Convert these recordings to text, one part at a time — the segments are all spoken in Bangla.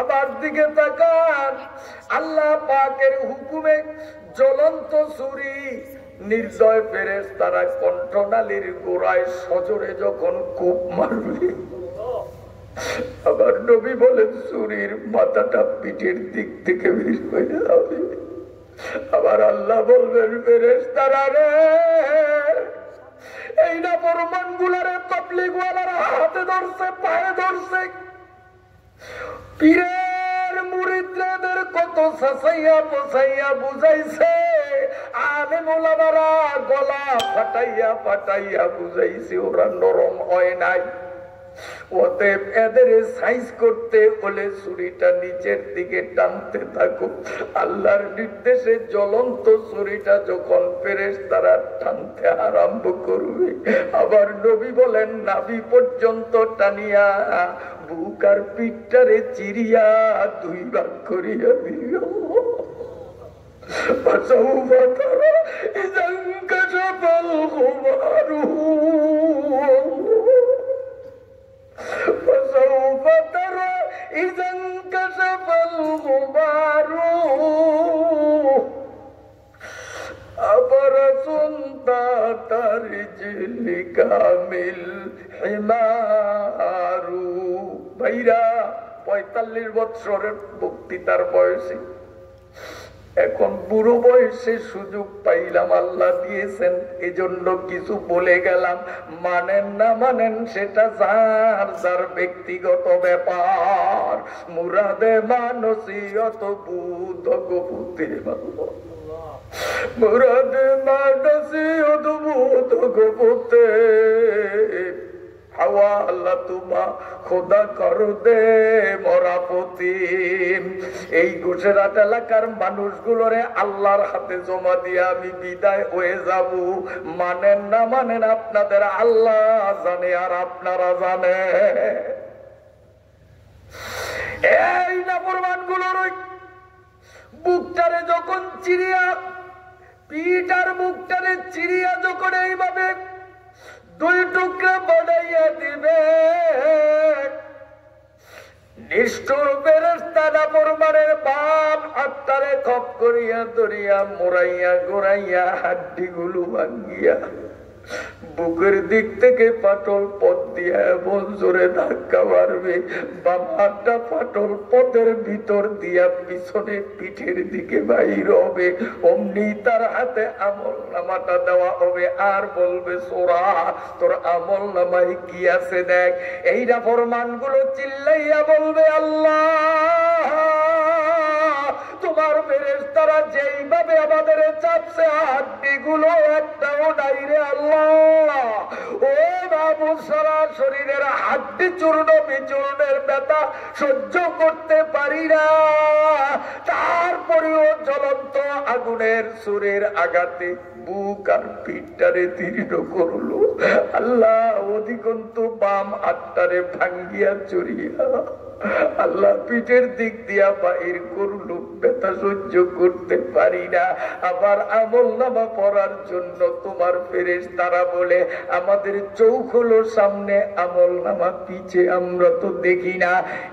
আমার দিকে তাকান, আল্লাহ পাকের হুকুমে জ্বলন্ত ছুরি নির্দয় ফেরেশতারা কণ্ঠনালীর গোড়ায় সজোরে যখন কূপ মারবে, আবার নবী বলেন ছুরির মাথাটা পিঠের দিক থেকে বের হয়ে যাবে। আবার আল্লাহ বলবেন ফেরেশতারা রে, এই না প্রমাণ গুলারে তাবলীগওয়ালারা হাতে ধরছে, পায়ে ধরছে, পীরের মুরিদদের কত সাসাইয়া পোসাইয়া বুঝাইছে, আলেম ওলামারা গলা ফাটাইয়া ফাটাইয়া বুঝাইছে, ওরা নরম হয় নাই। অতএব এদের সাইজ করতে হলে ছুরিটা নিচের দিকে টানতে থাকো। আল্লাহর নির্দেশে জ্বলন্ত ছুরিটা যখন ফেরেশতারা টানতে আরম্ভ করবে, আবার নবী বলেন নাভি পর্যন্ত টানিয়া বুক আর পিঠটারে চিরিয়া দুই ভাগ করিয়া দিও। فسوف ترى إذا انكشف الغبار فسوف ترى إذا انكشف الغبار أبرص تحت رجلك الحمار। ভাইরা 45 বছরের বক্তৃতার বয়সে, এখন বুড়ো বয়সে সুযোগ পাইলাম, আল্লাহ দিয়েছেন, এজন্য কিছু বলে গেলাম। মানেন না মানেন সেটা যার যার ব্যক্তিগত ব্যাপার। মুরাদে মানসিয়ত বুধ গোপুতে মুরাদে মানসিয়ত বুধ গোপুতে হাওয়ালা তুমা খোদা করো দে মরাপতি। এই গুজরাট এলাকার মানুষগুলোরে আল্লাহর হাতে জমা দিয়ে আমি বিদায় হয়ে যাব। মানেন না মানেন আপনাদের আল্লাহ জানে আর আপনারা জানে। এই নাফরমানগুলোর ওই বুকটারে যখন চিরিয়া, পিঠ আর বুকটারে চিরিয়া যখন এইভাবে দুই টুকরা বানাইয়া দিবে, নিষ্ঠুর ফেরেশতারা পরমানের বাপ আত্মারে খপ করিয়া ধরিয়া মোড়াইয়া গোড়াইয়া হাড্ডিগুলো ভাঙ্গিয়া বুকের দিক থেকে পাটল পথ দিয়া এমন জোরে ধাক্কা মারবে, বামাটা পাটল পথের ভিতর দিয়া পিছনে পিঠের দিকে বাইর হবে। অমনি তার হাতে আমল নামাটা দেওয়া হবে, আর বলবে সোরা তোর আমল নামায় কি আছে দেখ। এইটা ফরমান গুলো চিল্লাইয়া বলবে আল্লাহ তোমার ফেরেশতারা যেইভাবে আমাদের চাপছে, হাড্ডিগুলো একটাও নাই রে আল্লাহ। ও বাবু, সারা শরীরের হাড্ডি চূর্ণ বিচূর্ণের ব্যথা সহ্য করতে পারি না, তারপরেও জ্বলন্ত আগুনের সুরের আঘাতে বুক আর পিঠটারে তীর্ণ করলো। আল্লাহ অধিকন্তু বাম আটটারে ভাঙ্গিয়া চড়িয়া আল্লাহ পিঠের দিক দিয়া বাহির করলো, ব্যথা সহ্য করতে পারি না। আবার আমল নামা পড়ার জন্য তোমার ফেরেশতারা বলে আমাদের চোখ হলো সামনে, আমল নামা পিছে, আমরা তো দেখি না।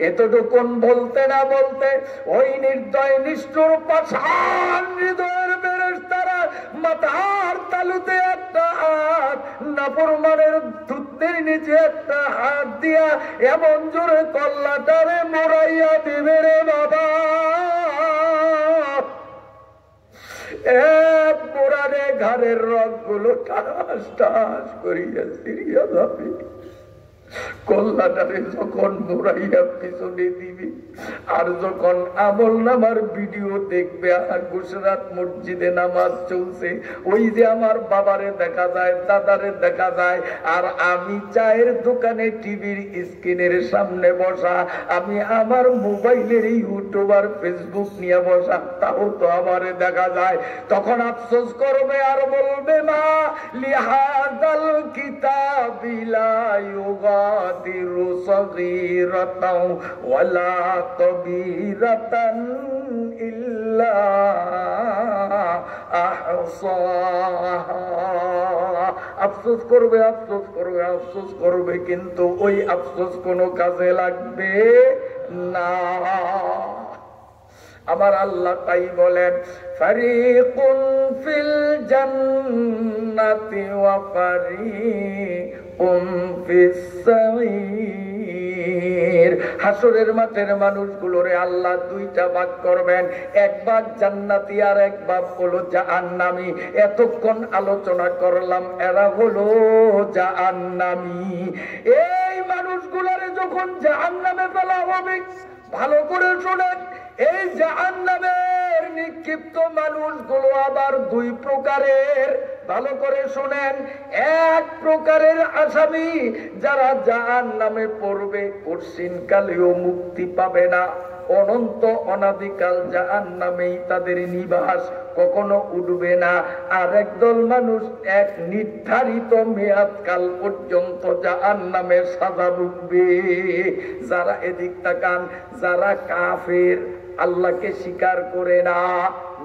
এতটুকুন বলতে না বলতে ওই নির্দয় নিষ্ঠুর পাষাণ হৃদয়ের ফেরেশতারা মাথার তালুতে একটা হাত, নাফরমানের থুতনির নিচে একটা হাত দিয়া এমন জোরে কল্লাটারে মোড়াইয়া দিবে রে বাবা। এক মোড়ারে ঘাড়ের রগ গুলো টাস টাস করিয়া সিরিয়া যাবে। কল্লাটারে যখন মোড়াইয়া পিছনে দিবি, আর যখন আমল নামার ভিডিও দেখবে, আর গুজরাট মসজিদে নামাজ চলছে, ওই যে আমার বাবারে দেখা যায়, দাদারে দেখা যায়, আর আমি চায়ের দোকানে টিভির স্ক্রিনের সামনে বসা, আমি আমার মোবাইলের ইউটিউব আর ফেসবুক নিয়ে বসা, তাও তো আমারে দেখা যায়। তখন আফসোস করবে আর বলবে মা লিহাদাল কিতাবিলা ইউগাদিরু সগীরাতাও ওয়ালা কবীরাতান ইল্লা আহসাহা। আফসোস করবে, আফসোস করবে, আফসোস করবে, কিন্তু ওই আফসোস কোনো কাজে লাগবে না। আমার আল্লাহ তাই বলেন, ফারিকুন ফিল জান্নাতি ওয়া ফারিকুন ফিস সাঈর। হাসরের মাঠের মানুষগুলোরে আল্লাহ দুইটা ভাগ করবেন, এক ভাগ জান্নাতি আর এক ভাগ হলো জাহান্নামী। এতক্ষণ আলোচনা করলাম এরা হলো জাহান্নামী। এই মানুষগুলোরে যখন জাহান্নামে ফেলা হবে, ভালো করে শোনেন, এই জাহান্নামের নিক্ষিপ্ত মানুষগুলো আবার দুই প্রকারের। ভালো করে শোনেন, এক প্রকারের আসামি যারা জাহান্নামে পড়বে, কঠিনকালেও মুক্তি পাবে না, অনন্ত অনাদিকাল জাহান্নামেই তাদের নিবাস, কখনো উঠবে না। আর একদল মানুষ এক নির্ধারিত মেয়াদকাল পর্যন্ত জাহান্নামের সাজা ভুগবে। যারা এদিক তাকান, যারা কাফের, আল্লাহকে স্বীকার করে না,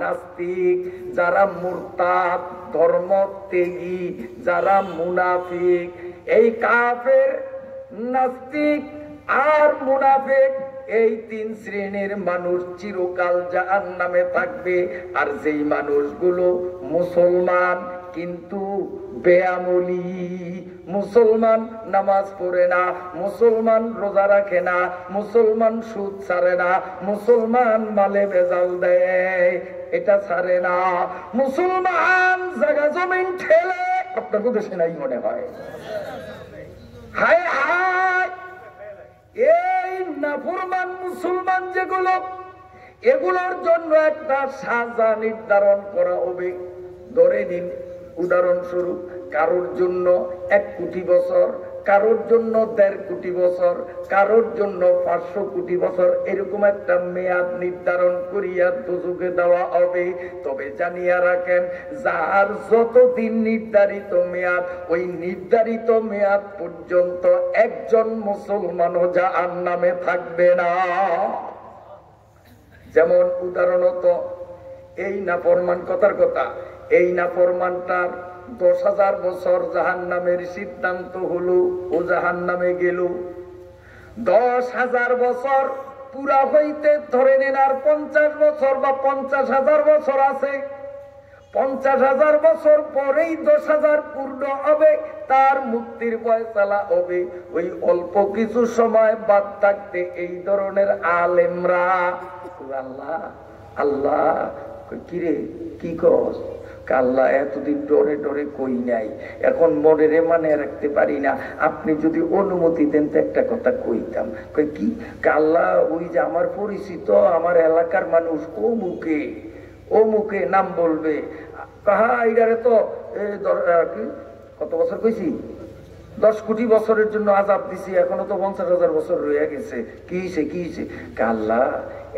নাস্তিক, যারা মুরতাদ, ধর্ম ত্যাগী, যারা মুনাফিক, এই কাফের, নাস্তিক আর মুনাফিক, এই তিন শ্রেণীর মানুষ চিরকাল জাহান্নামে থাকবে। আর যেই মানুষগুলো মুসলমান কিন্তু বেআমলি, মুসলমান নামাজ পড়ে না, মুসলমান রোজা রাখে না, মুসলমান সুদ ছাড়ে না, মুসলমান মালে ভেজাল দেয়, এটা ছাড়ে না, মুসলমান জায়গা জমিন ঠেলে, আপনার দেশে নাই মনে হয়, হায় হায়, এই নাফরমান মুসলমান যেগুলো, এগুলোর জন্য একটা সাজা নির্ধারণ করা হবে। ধরে নিন, উদাহরণস্বরূপ, কারোর জন্য 1 কোটি বছর, কারোর জন্য 1.5 কোটি বছর, কারোর জন্য 500 কোটি বছর, এরকম একটা মেয়াদ নির্ধারণ করিয়া দোজখে দেওয়া হবে। তবে জানিয়া রাখেন, যার যতদিন নির্ধারিত মেয়াদ, ওই নির্ধারিত মেয়াদ পর্যন্ত একজন মুসলমানও জাহান্নামে থাকবে না। যেমন উদাহরণত, এই নাফরমান, কথার কথা, এই নাফরমানটার 10,000 বছর জাহান্নামের সিদ্ধান্ত হলো, ও জাহান্নামে গেল। 10,000 বছর পুরা হইতে ধরে নেন আর 50 বছর বা 50,000 বছর আছে। 50,000 বছর পরেই 10,000 পূর্ণ হবে, তার মুক্তির ফয়সালা হবে। ওই অল্প কিছু সময় বাদ থাকতে এই ধরনের আলেমরা, আল্লাহ আল্লাহ, কিরে কি কস? আল্লাহ এতদিন ডরে ডরে কই নাই, এখন মনের মানে রাখতে পারি না, আপনি যদি অনুমতি দেন তো একটা কথা কইতাম। কই কি? আল্লাহ ওই যে আমার পরিচিত, আমার এলাকার মানুষ ও মুখে নাম বলবে, কাহা এইটারে তো কত বছর কইছি, 10 কোটি বছরের জন্য আযাব দিছি, এখনো তো 50,000 বছর রয়ে গেছে, কি হয়েছে? আল্লাহ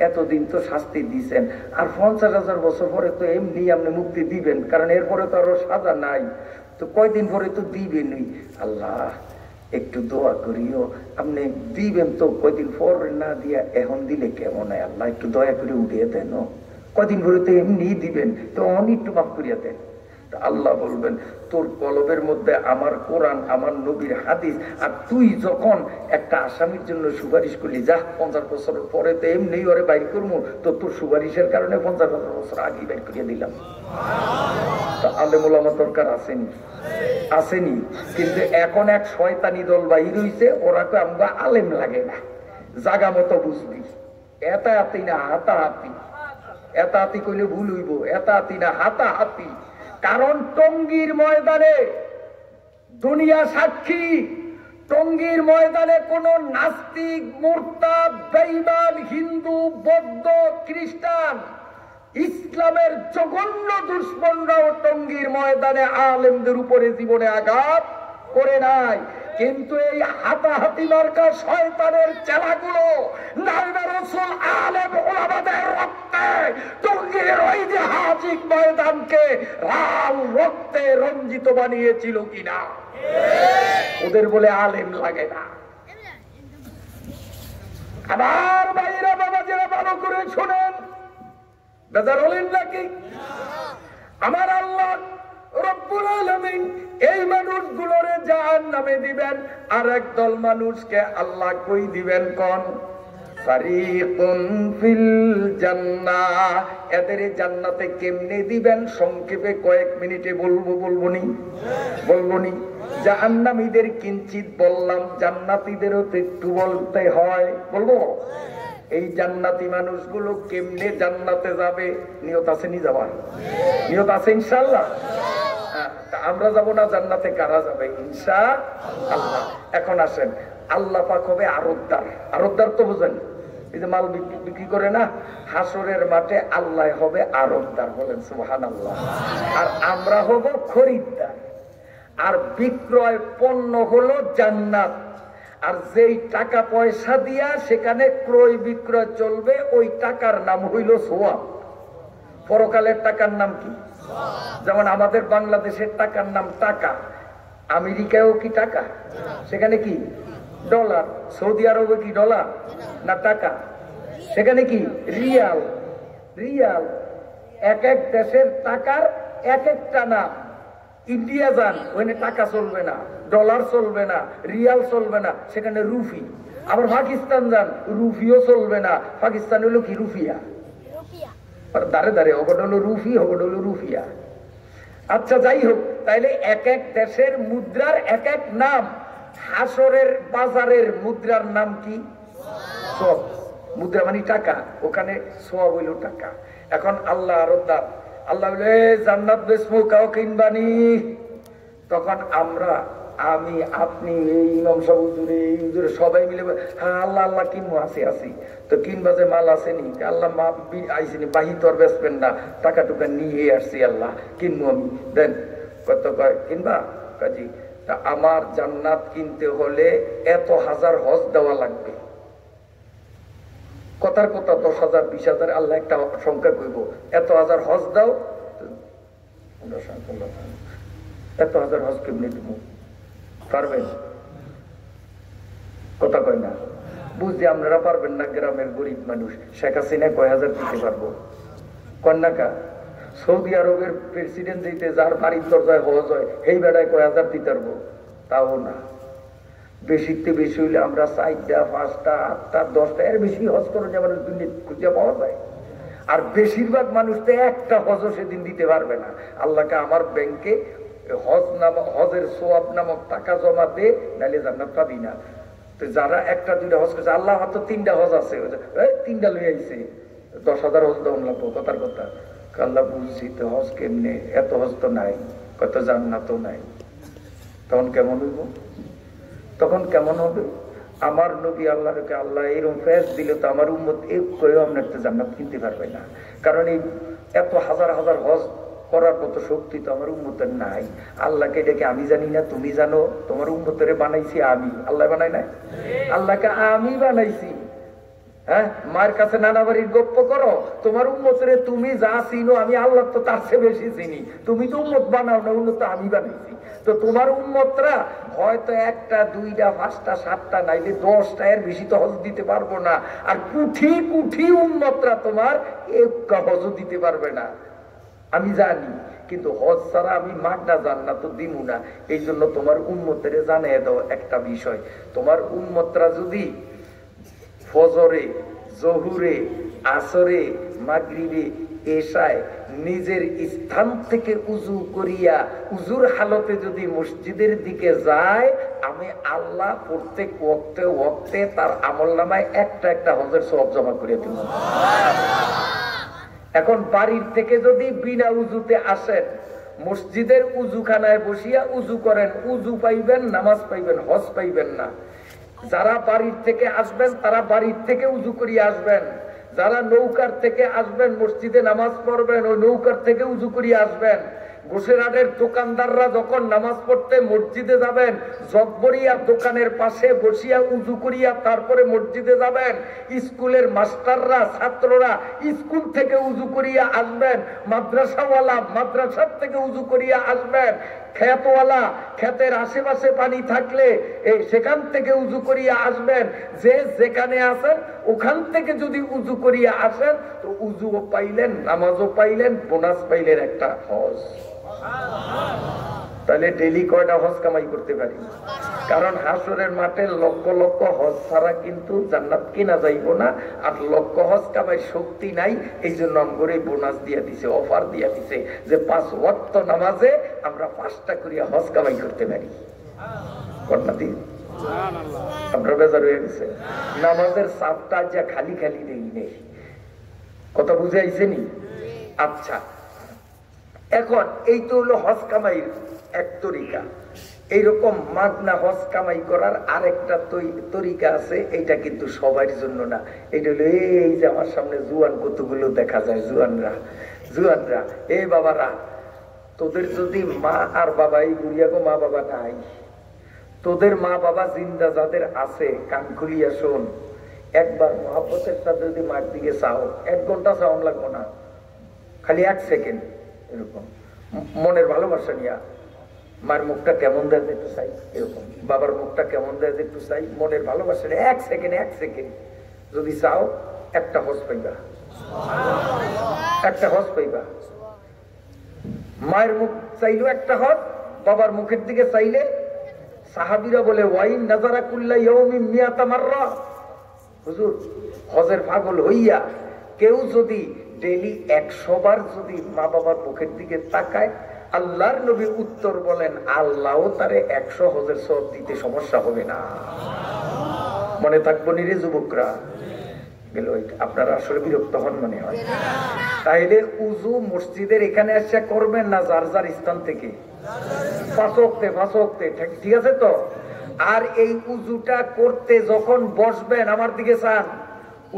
এতদিন তো শাস্তি দিয়েছেন, আর 50,000 বছর পরে তো এমনি আপনি মুক্তি দিবেন, কারণ এরপরে তো আরো সাজা নাই, তো কয়দিন পরে তো দিবেনই। আল্লাহ একটু দোয়া করিও, আপনি দিবেন তো, কয়দিন পরে না দিয়া এখন দিলে কেমন হয়? আল্লাহ একটু দয়া করে উঠিয়ে দেন, কয়দিন পরে তো এমনি দিবেন, তো অনেক একটু মাফ করিয়া দেন। আল্লাহ বলবেন, তোর কলবের মধ্যে আমার কোরআন, আমার নবীর হাদিস, আর তুই যখন একটা আসামির জন্য সুপারিশ করলি, যা 50 বছর পরে তো এমনি ওরে বাইর করবো, তো তোর সুপারিশের কারণে 50,000 বছর আগে বাইর করিয়া দিলাম। তা আলেম ওলামা দরকার আসেনি, কিন্তু এখন এক শয়তানি দল বাইর হইছে, ওরা তো আমরা আলেম লাগে না, জাগা মতো বুঝবি, এতাহাতি না হাতাহাতি, এতাহাতি কইলে ভুল হইব, এতাহাতি না হাতাহাতি। কারণ টঙ্গীর ময়দানে দুনিয়া সাক্ষী, টঙ্গীর ময়দানে কোন নাস্তিক, মুরতাদ, বেঈমান, হিন্দু, বৌদ্ধ, খ্রিস্টান, ইসলামের জঘন্য দুশ্মনরাও টঙ্গীর ময়দানে আলেমদের উপরে জীবনে আঘাত করে নাই। কিন্তু এই হাতাহাতি মার্কা শয়তানের চেলাগুলো নাইবে রাসূল আলেম ওলামাদের রক্তে টঙ্গীর ঐতিহাসিক ময়দানকে লাল রক্তে রঞ্জিত বানিয়েছিল কিনা? ওদের বলে আলেম লাগে না। আবার ভাইরা বাবাজিরা ভালো করে শুনেন, বেজার হলেন নাকি? আমার আল্লাহ রব্বুল আলামিন এই মানুষগুলোরে জাহান্নামে দিবেন, আর একদল মানুষকে আল্লাহ কই দিবেন কোন? ফারিকুন ফিল জান্নাহ, এদের জান্নাতে কেমনে দিবেন সংক্ষেপে কয়েক মিনিটে বলবো নি। জাহান্নামীদের কিঞ্চিত বললাম, জান্নাতীদেরও তো একটু বলতে হয়, বলবো। এই জান্নাতি মানুষগুলো কেমনে জান্নাতে যাবে? নিয়ত আছে নি যাওয়ার? নিয়ত আছে ইনশাআল্লাহ? আমরা যাব না জান্নাতে, কারা যাবে? ইনশাআল্লাহ। এখন আসেন, আল্লাহ পাক হবে আরতদার তো বুঝেন, এই যে মাল বিক্রি করে না, হাসরের মাঠে আল্লাহ হবে আরতদার, বলেন সুবহানাল্লাহ। আর আমরা হব খরিদ্দার। আর বিক্রয় পণ্য হলো জান্নাত। আর যেই টাকা পয়সা দিয়া সেখানে ক্রয় বিক্রয় চলবে, ওই টাকার নাম হইল সোয়াব। পরকালের টাকার নাম কি? যেমন আমাদের বাংলাদেশের টাকার নাম টাকা, আমেরিকায়ও কি টাকা? সেখানে কি ডলার। সৌদি আরবে কি ডলার না টাকা? সেখানে কি রিয়াল। এক এক দেশের টাকার এক একটা নাম। ইন্ডিয়া যান, ওখানে টাকা চলবে না, ডলার চলবে না, রিয়াল চলবে না, সেখানে রুফি। আবার পাকিস্তান যান, রুফিও চলবে না, পাকিস্তান হলো কি রুফিয়া। দাঁড়ে ওটা হলো রুফি, ওটা হলো রুফিয়া। আচ্ছা, যাই হোক, তাইলে এক এক দেশের মুদ্রার এক এক নাম। হাসরের বাজারের মুদ্রার নাম কি? সব। মুদ্রা মানে টাকা, ওখানে সব হইল টাকা। এখন আল্লাহ আরতদার, আল্লাহ বলে জান্নাত বেচবো, কাউ কিনবানি? তখন আমরা, আমি, আপনি, এই ইমাম সাহেব হুজুরে, এই হুজুরে সবাই মিলে, হ্যাঁ আল্লাহ আল্লাহ কিনবো, আসি তো কিনবা যে মাল আসেনি, আল্লাহ মা আইসিনি, বাহি তো আর বেচবেন না, টাকা টুকা নিয়ে আসছি, আল্লাহ কিনবো আমি, দেন। কত কয় কিনবা? কাজী তা আমার জান্নাত কিনতে হলে এত হাজার হজ দেওয়া লাগবে। কথার কথা 10,000 20,000, আল্লাহ একটা সংখ্যা কইব, এত হাজার হজ দাও। এত হাজার হজ কেমনি দিব? পারবেন? কথা কয় না, বুঝছি আপনারা পারবেন না, গ্রামের গরিব মানুষ। শেখ হাসিনা কয় হাজার দিতে পারবো? কন্যাকা সৌদি আরবের প্রেসিডেন্ট দিতে, যার বাড়ির দরজায় হজ হয়, এই বেড়ায় কয় হাজার দিতে পারবো? তাও না। বেশিতে বেশি হইলে আমরা 4টা 5টা 8টা 10টা এর বেশি হজ করে যেমন খুঁজে পাওয়া যায়। আর বেশিরভাগ মানুষ তো একটা হজও সেদিন দিতে পারবে না। আল্লাহকে আমার ব্যাংকে হজের সোয়াব নামক টাকা জমা দে, নাহলে জান্নাত পাবি না। তো যারা 1টা 2টা হজ করছে, আল্লাহ আমার তো 3টা হজ আছে, 3টা লই আইছে, 10,000 হজ দেওয়া লাগবো। কথার কথা, আল্লাহ বুঝছি তো হজ কেমনে, এত হজ তো নাই, কত জান্নাতও নাই। তখন কেমন হইব? তখন কেমন হবে? আমার নবী আল্লাহকে, আল্লাহ এরকম ফেস দিলে তো আমার উম্মত এক করেও আপনার তো জান্নাত কিনতে পারবে না। কারণ এই এত হাজার হাজার হজ করার মতো শক্তি তো আমার উম্মতের নাই। আল্লাহকে ডেকে, আমি জানি না, তুমি জানো, তোমার উম্মতের বানাইছি আমি, আল্লাহ বানাই নাই? আল্লাহকে আমি বানাইছি। হ্যাঁ, মায়ের কাছে নানা বাড়ির গপ্প করো, তোমার উম্মতের তুমি যা চিনো, আমি আল্লাহ তো তার চেয়ে বেশি চিনি। তুমি তো উম্মত বানাও না, উম্মত তো আমি বানাইছি। তো তোমার উম্মতরা হয়তো 1টা 2টা 5টা 7টা নাইলে 10টা এর বেশি তো হজ দিতে পারবো না। আর কুঠি উম্মতরা তোমার একটা হজ দিতে পারবে না, আমি জানি। কিন্তু হজ ছাড়া আমি মাগনা জান্নাত তো দিব না। এই জন্য তোমার উম্মতের জানিয়ে দাও একটা বিষয়, তোমার উম্মতরা যদি ফজরে, জহুরে, আসরে, মাগরিবে, এশায় নিজের স্থান থেকে উজু করিয়া উজুর হালতে যদি মসজিদের দিকে যায়, আমি আল্লাহ প্রত্যেক ওয়াক্তে তার আমলনামায় একটা হজের সওয়াব জমা করে দেব। এখন বাড়ির থেকে যদি বিনা উজুতে আসেন, মসজিদের উজুখানায় বসিয়া উজু করেন, উজু পাইবেন, নামাজ পাইবেন, হজ পাইবেন না। যারা বাড়ির থেকে আসবেন তারা বাড়ির থেকে উজু করিয়া আসবেন। যারা নৌকার থেকে আসবেন, মসজিদে নামাজ পড়বেন, ওই নৌকার থেকে উজু করিয়া আসবেন। গোসেরহাটের দোকানদাররা যখন নামাজ পড়তে মসজিদে যাবেন, জগবরিয়া দোকানের পাশে বসিয়া উজু করিয়া তারপরে মসজিদে যাবেন। স্কুলের মাস্টাররা, ছাত্ররা স্কুল থেকে উজু করিয়া আসবেন। মাদ্রাসাওয়ালা মাদ্রাসার থেকে উজু করিয়া আসবেন। খেতওয়ালা খেতের আশেপাশে পানি থাকলে সেখান থেকে উজু করিয়া আসবেন। যে যেখানে আছেন ওখান থেকে যদি উজু করিয়া আসেন, তো উজুও পাইলেন, নামাজও পাইলেন, বোনাস পাইলেন একটা হজ। তাহলে ডেইলি কয়টা হজ কামাই করতে পারি? কারণ হাসরের মাঠে লক্ষ লক্ষ হজ ছাড়া কিন্তু জান্নাত কিনা যাইব না, আর লক্ষ হজ কামাই শক্তি নাই। এই জন্য আমগরে বোনাস দিয়া দিছে, অফার দিয়া দিছে যে 5 ওয়াক্ত নামাজে আমরা 5টা করিয়া হজ কামাই করতে পারি। কন্যা দিন আপনার বেজার হয়ে গেছে, নামাজের চাপটা যা খালি খালি দেই নেই। কথা বুঝে আইছেনি? আচ্ছা, এখন এই তো হলো হজ কামাইয়ের এক তরিকা। এইরকম মাগনা হজ কামাই করার আরেকটা তরিকা আছে, এইটা কিন্তু সবার জন্য না। এইটা হলো এই যে আমার সামনে জুয়ান কতগুলো দেখা যায়, জুয়ানরা এই বাবারা, তোদের যদি মা আর বাবা, এই গুড়িয়াগো মা বাবা নাই, তোদের মা বাবা জিন্দা যাদের আছে, কান খুলিয়া শোন, একবার মহাব্বতেরটা যদি মার দিকে চাও, 1 ঘন্টা চাওয়ান লাগবো না, খালি 1 সেকেন্ড, এরকম মনের ভালোবাসা নিয়া মার মুখটা কেমন দেয় একটু চাই, এরকম বাবার মুখটা কেমন দেয় একটু চাই, মনের ভালোবাসা নিয়ে 1 সেকেন্ড যদি চাও, একটা হজ পাইবা, একটা হজ পাইবা। মায়ের মুখ চাইলেও একটা হজ, বাবার মুখের দিকে চাইলে, সাহাবীরা বলে ওয়াইন নাজারা কুল্লা ইয়াউমিন মিয়াতা মাররা, হুজুর হজের পাগল হইয়া কেউ যদি ডেইলি 100 বার যদি মা বাবার মুখের দিকে তাকায়, আল্লাহর নবী উত্তর বলেন আল্লাহও তারে 100 হজের সওয়াব দিতে সমস্যা হবে না। মনে থাকবো নি রে যুবকরা? গেল, আপনারা আসলে বিরক্ত হন মনে হয়। তাইলে উজু মসজিদের এখানে এসে করবেন না যার যার স্থান থেকে? 5 ওয়াক্তে, ঠিক আছে তো? আর এই উজুটা করতে যখন বসবেন, আমার দিকে চান,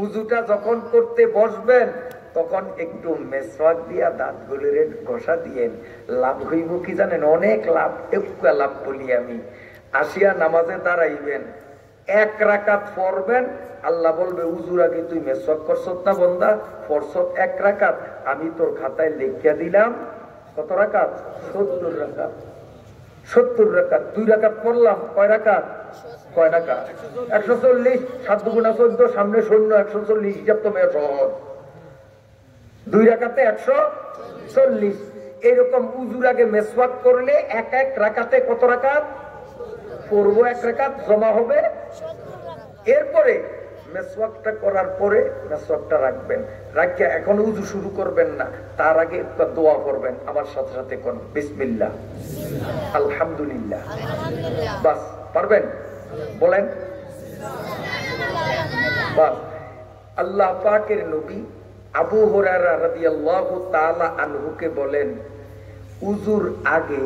উজুটা যখন করতে বসবেন তখন একটু মেসওয়াক দিয়া দাঁতগুলোরে ঘষা দিয়েন। লাভ হইব কি জানেন? অনেক লাভ। একটা লাভ বলি আমি, আসিয়া নামাজে দাঁড়াইবেন, 1 রাকাত পড়বেন, আল্লাহ বলবে উজুর আগে তুই মেসওয়াক করছত না বন্দা, পড়ছত 1 রাকাত, আমি তোর খাতায় লিখিয়া দিলাম কত রাকাত? 70 রাকাত। 70 রাকাত। 2 রাকাত পড়লাম, কয় রাকাত? 140। 7 দুগুণা 14, সামনে শূন্য, 140। হিসাব তো মেয়ে সহজ। 2 রাকাতে 140। এরকম উজুর আগে মেসওয়াক করলে 1 রাকাতে কত রাকাত পড়বো? 1 রাকাত জমা হবে। এরপরে মেসওয়াকটা করার পরে মেসওয়াকটা রাখবেন, রাখিয়া এখন উজু শুরু করবেন না, তার আগে একটা দোয়া করবেন। আমার সাথে সাথে কোন বিসমিল্লাহ, আলহামদুলিল্লাহ, বাস। পারবেন? বলেন বাস। আল্লাহ পাকের নবী আবু হুরায়রা রাদিয়াল্লাহু তাআলা আনহুকে বলেন, উজুর আগে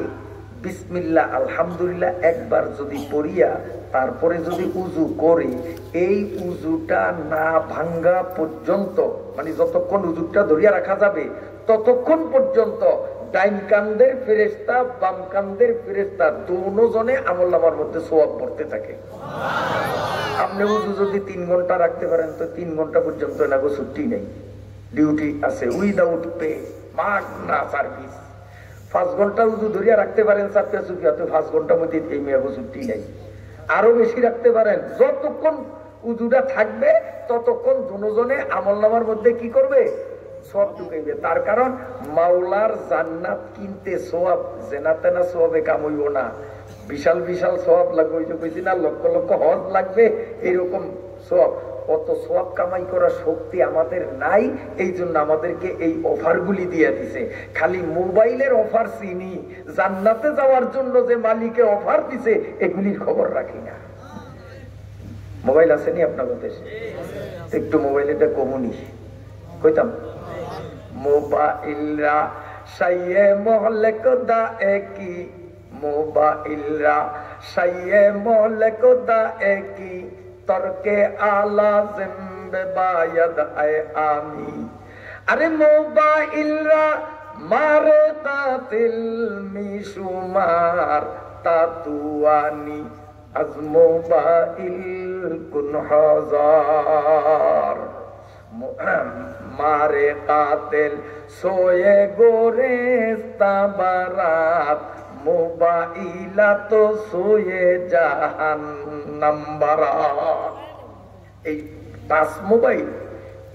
বিসমিল্লাহ আলহামদুলিল্লাহ একবার যদি পড়িয়া তারপরে যদি উজু করি, এই উজুটা না ভাঙ্গা পর্যন্ত, মানে যতক্ষণ উজুটা ধরিয়া রাখা যাবে ততক্ষণ পর্যন্ত ডাইন কান্দের ফেরেশতা বাম কান্দের ফেরেশতা দুজনে আমলনামার মধ্যে সওয়াব পড়তে থাকে। আপনি উজু যদি 3 ঘন্টা রাখতে পারেন তো 3 ঘন্টা পর্যন্ত লাগো, ছুটি নেই, ডিউটি আছে, উইদাউট পে, মাগনা সার্ভিস। 5 ঘন্টা উজু ধরিয়া রাখতে পারেন, 5 ঘন্টার মধ্যে এই মেয়াগো ছুটি নেই। আরো বেশি রাখতে পারেন, যতক্ষণ উজুটা থাকবে ততক্ষণ দুজনে আমলনামার মধ্যে কি করবে? সওয়াব ঢুকাইবে। তার কারণ মাওলার জান্নাত কিনতে সওয়াব জেনাতেনা সওয়াবে কাম হইব না, বিশাল বিশাল সওয়াব লাগবে। ওই যে কইছি না, লক্ষ লক্ষ হজ লাগবে, এইরকম সওয়াব। অত সওয়াব কামাই করার শক্তি আমাদের নাই, এই জন্য আমাদেরকে এই অফারগুলি দিয়ে দিছে। খালি মোবাইলের অফার চিনি, জান্নাতে যাওয়ার জন্য যে মালিকে অফার দিছে এগুলির খবর রাখি না। মোবাইল আসেনি আপনাদের দেশে? একটু মোবাইলটা কমুনি কইতাম। মোবাইলরা সাইয়ে মহলে কোদা একি, মোবাইলরা সাইয়ে মহলে কোদা একি, তরকে আলা জিম্বে বায়াদ আয় আমি। আরে মোবাইলরা মারে কাতিল মিশুমার তাতুয়ানি আজ মোবাইল কুন হাজার। মারে কাতিল সোয়ে গোরেস্তা বারাত, মোবাইলা তো সোয়ে জাহান্নাম বারাত। এই টাচ মোবাইল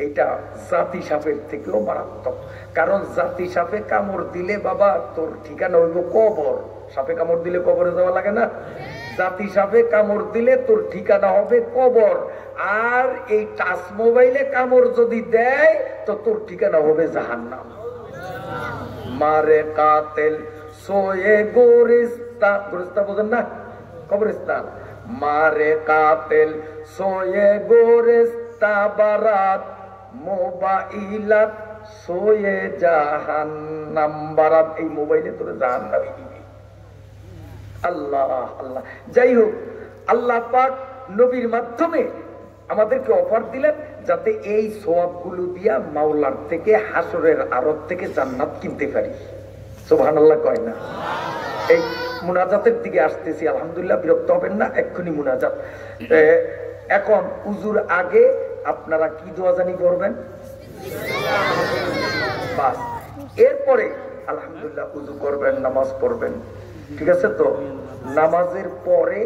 এটা জাতি সাপের থেকেও মারাত্মক। কারণ জাতি সাপে কামড় দিলে বাবা তোর ঠিকানা হইব কবর। সাপে কামড় দিলে কবরে যাওয়া লাগে না? জাতি সাপে কামড় দিলে তোর ঠিকানা হবে কবর। আর এই টাচ মোবাইলে কামড় যদি দেয় তো তোর ঠিকানা হবে জাহান্নাম। মারে কাতেল সোয়ে গোরিস্তান, গোরিস্তান বোঝেন না? কবরস্থান। মারে কাতেল সোয়ে গোরিস্তা বারাত মোবাইলাত সোয়ে জাহান্নাম বারাত। এই মোবাইলে তোর জাহান্নামে দিবি। আল্লাহ আল্লাহ। যাই হোক, আল্লাহ পাক নবীর মাধ্যমে আমাদেরকে অফার দিলেন যাতে এই সওয়াবগুলো দিয়া মাওলার থেকে হাসরের আরব থেকে জান্নাত কিনতে পারি। সুবহানাল্লাহ কয় না? এই মুনাজাতের দিকে আসতেছি, আলহামদুলিল্লাহ, বিরক্ত হবেন না, এক্ষুনি মুনাজাত। এখন উজুর আগে আপনারা কি দোয়া জানি করবেন? বাস, এরপরে আলহামদুলিল্লাহ উজু করবেন, নামাজ পড়বেন, ঠিক আছে তো? নামাজের পরে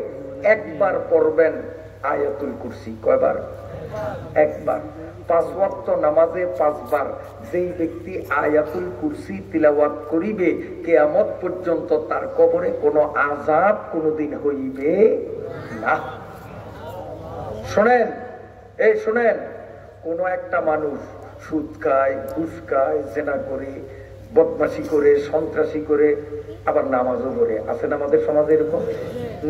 একবার পড়বেন আয়াতুল কুরসি। কয়বার? একবার। 5 ওয়াক্ত নামাজে 5 বার যেই ব্যক্তি আয়াতুল কুরসি তিলাওয়াত করিবে কিয়ামত পর্যন্ত তার কবরে কোনো আযাব কোনোদিন হইবে না। শুনেন, এই শুনেন, কোন একটা মানুষ সুদ খায়, ঘুষ খায়, জেনা করে, বদমাশি করে, সন্ত্রাসী করে, আবার নামাজও পড়ে। আছে না আমাদের সমাজে এরকম?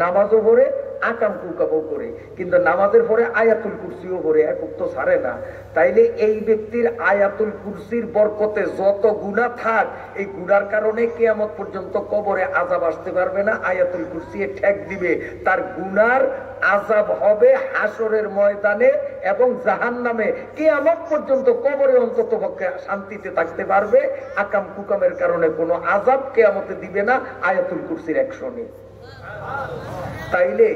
নামাজও পড়ে, আকাম কুকাবও করে, কিন্তু নামাজের পরে আয়াতুল কুরসিও পড়ে, এক তো ছাড়ে না। তাইলে এই ব্যক্তির আয়াতুল কুরসির বরকতে যত গুনাহ থাক, এই গুনার কারণে কিয়ামত পর্যন্ত কবরে আযাব আসতে পারবে না। আয়াতুল কুরসি ঠেক দিবে, তার গুনার আযাব হবে হাসরের ময়দানে এবং জাহান্নামে। কিয়ামত পর্যন্ত কবরে অন্তত পক্ষে শান্তিতে থাকতে পারবে। আকাম কুকামের কারণে কোনো আযাব কিয়ামতে দিবে না আয়াতুল কুরসির অ্যাকশনে। তাইলে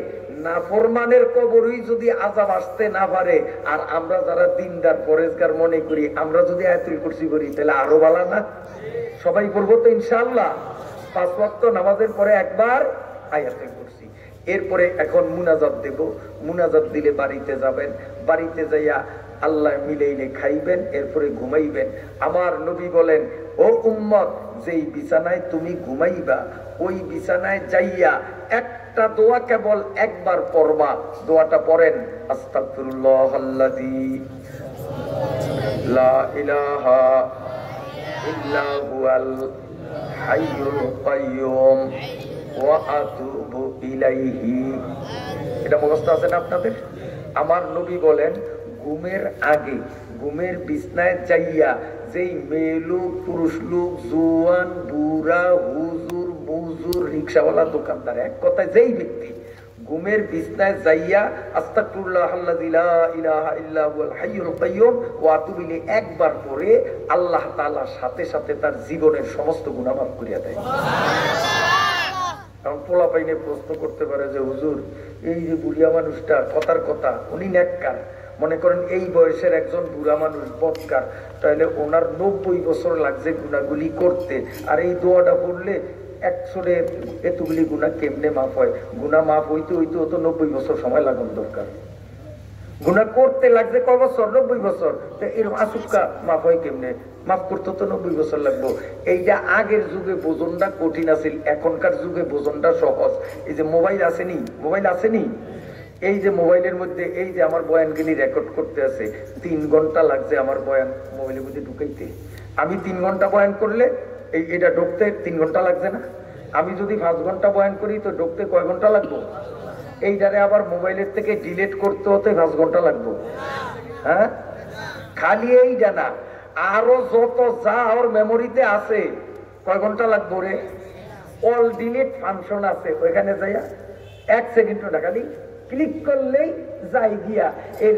নাফরমানের কবরই যদি আযাব আসতে না পারে, আর আমরা যারা দিনদার পরেজগার মনে করি, আমরা যদি আয়াতুল কুরসি করি তাহলে আরো ভালো না? সবাই করবো তো ইনশাআল্লাহ। 5 ওয়াক্ত নামাজের পরে একবার আয়াতুল কুরসি। এরপরে এখন মুনাজাত দেব। মুনাজাত দিলে বাড়িতে যাবেন, বাড়িতে যাইয়া আল্লাহ মিলাইলে খাইবেন, এরপরে ঘুমাইবেন। আমার নবী বলেন, ও উম্মত, যেই বিছানায় তুমি ঘুমাইবা ওই বিছানায় যাইয়া একটা দোয়া কেবল একবার পড়বা। দোয়াটা পড়েন, আস্তাগফিরুল্লাহাল্লাযী লা ইলাহা ইল্লা হুয়াল হাইয়ুল কাইয়্যুম ওয়া আতুবু ইলাইহি। এটা মুখস্থ আছে না আপনাদের? আমার নবী বলেন, ঘুমের আগে ঘুমের বিছনায় যাইয়া যেই মেয়ে লোক, পুরুষ লোক, জোয়ান, বুড়া, হুজুর, মুজুর, রিকশাওয়ালা, দোকানদার, এক কথায় যেই ব্যক্তি ঘুমের বিছনায় যাইয়া আস্তাগফিরুল্লাহাল্লাযী লা ইলাহা ইল্লা হুয়াল হাইয়ুল কাইয়্যুম ওয়া আতুবু ইলাইহি একবার পরে আল্লাহ তাআলা সাথে সাথে তার জীবনের সমস্ত গুনাহ মাফ করিয়া দেয়। কারণ পোলা পাইনে প্রশ্ন করতে পারে যে হুজুর, এই যে বুড়িয়া মানুষটা, কথার কথা উনি নেককার, মনে করেন এই বয়সের একজন বুড়া মানুষ বদকার, তাহলে ওনার 90 বছর লাগছে গুনাহগুলি করতে, আর এই দোয়াটা পড়লে 100 এতগুলি গুনাহ কেমনে মাফ হয়? গুনাহ মাফ হইতে হইতে তো 90 বছর সময় লাগানো দরকার। গুনাহ করতে লাগছে কয় বছর? 90 বছর। তো এরকম আসুক্কা মাফ হয় কেমনে? মাফ করতে তো 90 বছর লাগবো। এইটা আগের যুগে বোঝনটা কঠিন আছিল, এখনকার যুগে বোঝনটা সহজ। এই যে মোবাইল আসেনি, মোবাইল আসেনি, এই যে মোবাইলের মধ্যে এই যে আমার বয়ানগুলি রেকর্ড করতে আছে, 3 ঘন্টা লাগছে আমার বয়ান মোবাইলের মধ্যে ঢুকাইতে। আমি 3 ঘন্টা বয়ান করলে এটা ঢুকতে 3 ঘন্টা লাগছে না? আমি যদি 5 ঘন্টা বয়ান করি তো ঢুকতে কয় ঘন্টা লাগবো? এইটারে আবার মোবাইলের থেকে ডিলিট করতে হতে 5 ঘন্টা লাগবো। হ্যাঁ, খালি এইটা না, আরো যত যা ওর মেমোরিতে আছে কয় ঘন্টা লাগবো রে? অল ডিলিট ফাংশন আছে, ওইখানে যাইয়া 1 সেকেন্ড খালি ক্লিক করলেই যাই গিয়া এর